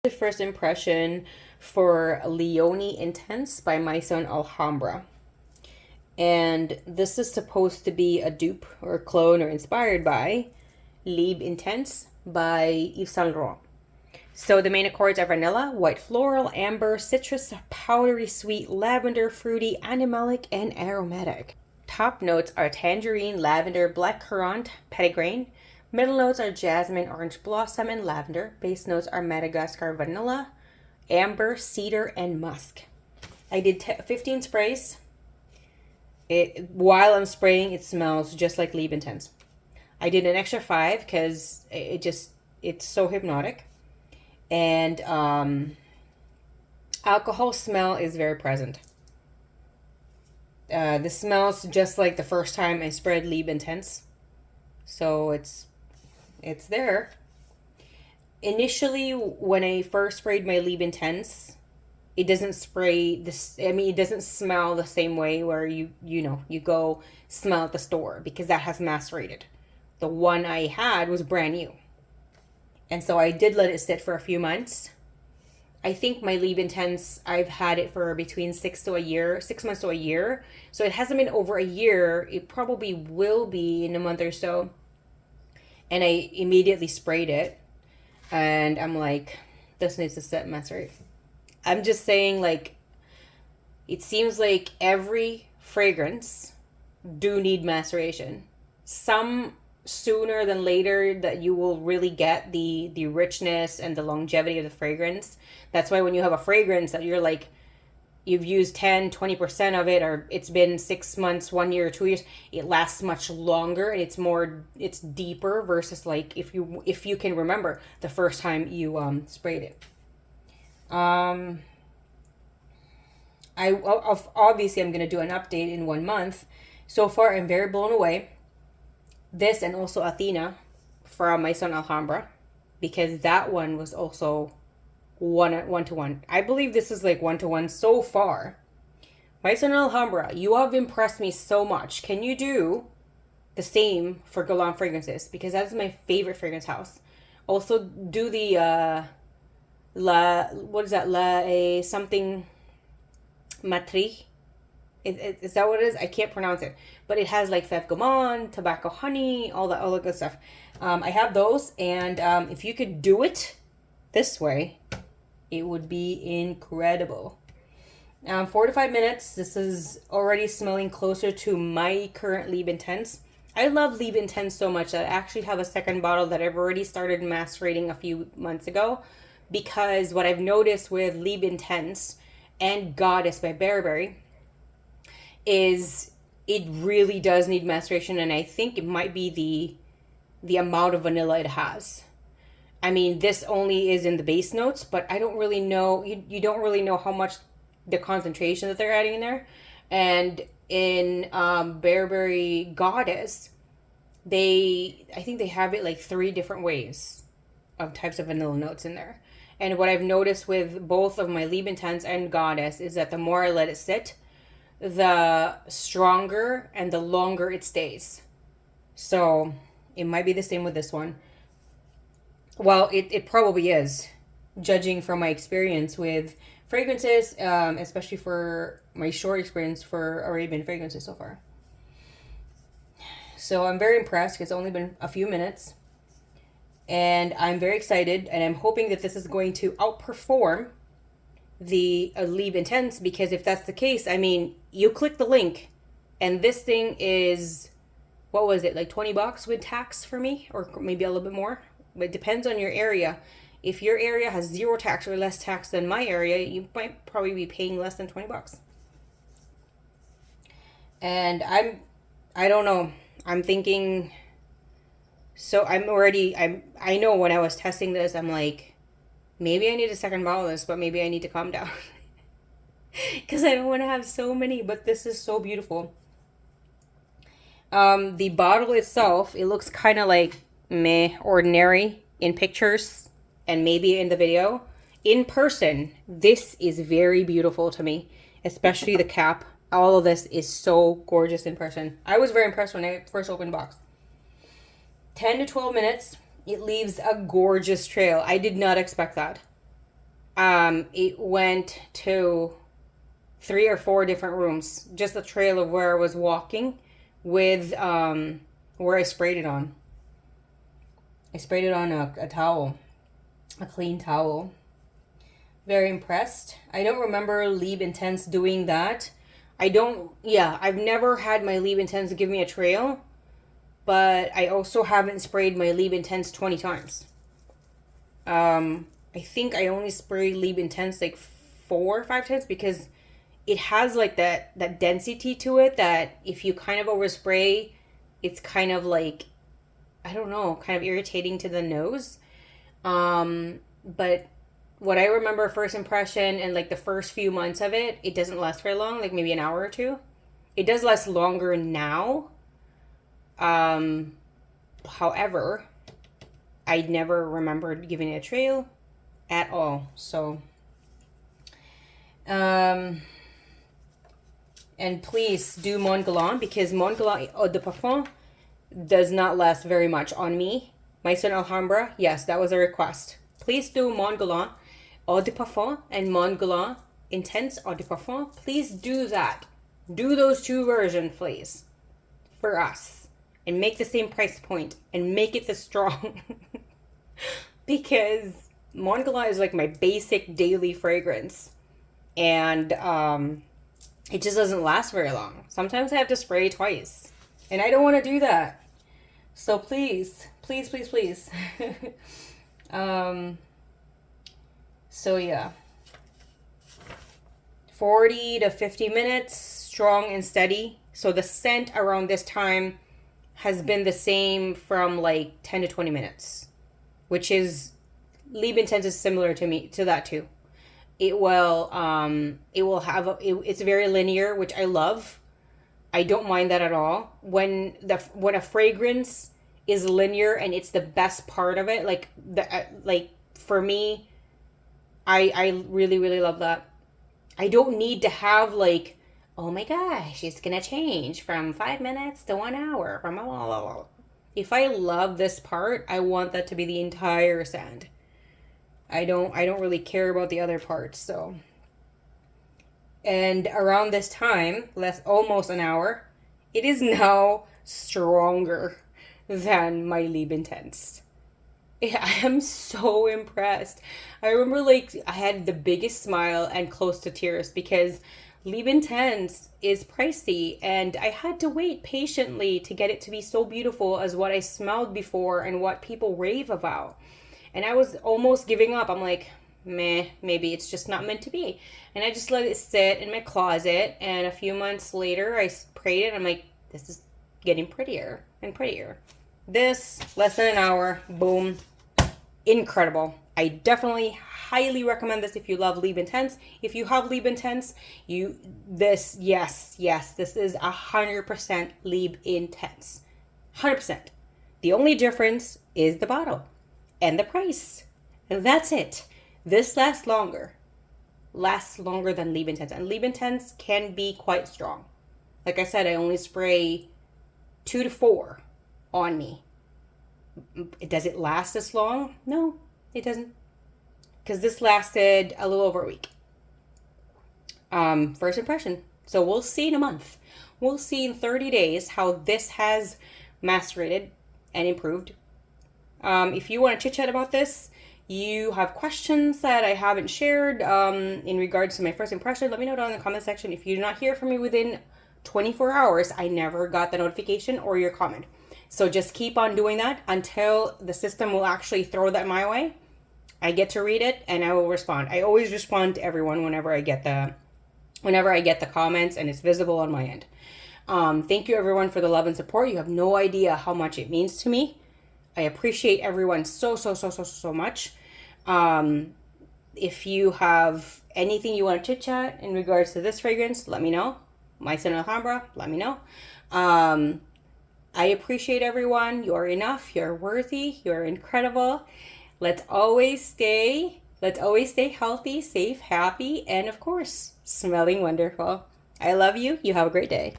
The first impression for Leonie Intense by Maison Alhambra. And this is supposed to be a dupe or a clone or inspired by Libre Intense by Yves Saint Laurent. So the main accords are vanilla, white floral, amber, citrus, powdery sweet, lavender, fruity, animalic, and aromatic. Top notes are tangerine, lavender, black currant, petitgrain. Middle notes are jasmine, orange blossom, and lavender. Base notes are Madagascar vanilla, amber, cedar, and musk. I did 15 sprays. While I'm spraying, it smells just like Libre Intense. I did an extra 5 because it's so hypnotic. And alcohol smell is very present. This smells just like the first time I sprayed Libre Intense. So it's there. Initially, when I first sprayed my Libre Intense, it doesn't spray this. I mean, it doesn't smell the same way where you go smell at the store because that has macerated. The one I had was brand new, and so I did let it sit for a few months. I think my Libre Intense, I've had it for between 6 months to a year. So it hasn't been over a year. It probably will be in a month or so. And I immediately sprayed it, and I'm like, this needs to sit and macerate. I'm just saying, like, it seems like every fragrance do need maceration. Some sooner than later that you will really get the richness and the longevity of the fragrance. That's why when you have a fragrance that you're like, you've used 10-20% of it, or it's been 6 months, 1 year, 2 years, it lasts much longer and it's deeper versus like if you can remember the first time you sprayed it. Obviously I'm going to do an update in 1 month. So far I'm very blown away. This and also Athena from Maison Alhambra, because that one was also one to one. I believe this is like 1-to-1 so far. Maison Alhambra, you have impressed me so much. Can you do the same for Galant Fragrances? Because that's my favorite fragrance house. Also do the what is that? Something Matri. Is that what it is? I can't pronounce it. But it has like Fève Gourmand, tobacco honey, all the good stuff. I have those, and if you could do it this way, it would be incredible. 4 to 5 minutes. This is already smelling closer to my current Libre Intense. I love Libre Intense so much that I actually have a second bottle that I've already started macerating a few months ago, because what I've noticed with Libre Intense and Goddess by Burberry is it really does need maceration, and I think it might be the amount of vanilla it has. I mean, this only is in the base notes, but I don't really know. You don't really know how much the concentration that they're adding in there. And in Burberry Goddess, I think they have it like 3 different ways of types of vanilla notes in there. And what I've noticed with both of my Libre Intense and Goddess is that the more I let it sit, the stronger and the longer it stays. So it might be the same with this one. Well, it probably is, judging from my experience with fragrances, especially for my short experience for Arabian fragrances so far. So I'm very impressed. It's only been a few minutes. And I'm very excited, and I'm hoping that this is going to outperform the Libre Intense, because if that's the case, I mean, you click the link, and this thing is, what was it, like $20 with tax for me, or maybe a little bit more. But it depends on your area. If your area has 0 tax or less tax than my area, you might probably be paying less than $20. And I don't know. I'm thinking. So I know when I was testing this, I'm like, maybe I need a second bottle of this, but maybe I need to calm down. Because I don't want to have so many, but this is so beautiful. The bottle itself, it looks kind of like meh, ordinary in pictures and maybe in the video. In person, this is very beautiful to me, especially the cap. All of this is so gorgeous in person. I was very impressed when I first opened the box. 10 to 12 minutes, it leaves a gorgeous trail. I did not expect that. It went to 3 or 4 different rooms. Just a trail of where I was walking with where I sprayed it on. I sprayed it on a towel, a clean towel. Very impressed. I don't remember Libre Intense doing that. I've never had my Libre Intense give me a trail, but I also haven't sprayed my Libre Intense 20 times. I think I only sprayed Libre Intense like 4 or 5 times because it has like that density to it that if you kind of overspray, it's kind of like, I don't know, kind of irritating to the nose. But what I remember first impression and like the first few months of it, it doesn't last very long, like maybe an hour or two. It does last longer now. However, I never remembered giving it a trail at all. So, and please do Mont Galant because Mont Galant Eau de Parfum does not last very much on me. Maison Alhambra, yes, that was a request. Please do Mont Galant Eau de Parfum and Mont Galant Intense Eau de Parfum. Please do that. Do those 2 versions, please, for us. And make the same price point. And make it this strong. Because Mont Galant is like my basic daily fragrance. And it just doesn't last very long. Sometimes I have to spray twice. And I don't want to do that. So please, please, please, please. So yeah. 40 to 50 minutes, strong and steady. So the scent around this time has been the same from like 10 to 20 minutes, which is, Libre Intense is similar to that too. It will have, it's very linear, which I love. I don't mind that at all. When a fragrance is linear and it's the best part of it, like for me, I really, really love that. I don't need to have like, oh my gosh, it's gonna change from 5 minutes to 1 hour from blah, blah, blah. If I love this part, I want that to be the entire scent. I don't really care about the other parts. So, and around this time, almost an hour, it is now stronger than my Libre Intense. I am so impressed. I remember like I had the biggest smile and close to tears because Libre Intense is pricey and I had to wait patiently to get it to be so beautiful as what I smelled before and what people rave about. And I was almost giving up. I'm like, meh, maybe it's just not meant to be. And I just let it sit in my closet. And a few months later, I sprayed it. I'm like, this is getting prettier and prettier. This, less than an hour, boom, incredible. I definitely highly recommend this if you love Libre Intense. If you have Libre Intense, this is 100% Libre Intense. 100%. The only difference is the bottle and the price. And that's it. This lasts longer than Libre Intense. And Libre Intense can be quite strong. Like I said, I only spray 2 to 4 on me. Does it last this long? No, it doesn't. Because this lasted a little over a week. First impression. So we'll see in a month. We'll see in 30 days how this has macerated and improved. If you want to chit chat about this, you have questions that I haven't shared in regards to my first impression, let me know down in the comment section. If you do not hear from me within 24 hours, I never got the notification or your comment. So just keep on doing that until the system will actually throw that my way. I get to read it and I will respond. I always respond to everyone whenever I get the comments and it's visible on my end. Thank you everyone for the love and support. You have no idea how much it means to me. I appreciate everyone so much. If you have anything you want to chit chat in regards to this fragrance, let me know. Maison Alhambra, let me know. I appreciate everyone. You're enough. You're worthy. You're incredible. Let's always stay healthy, safe, happy, and of course, smelling wonderful. I love you. You have a great day.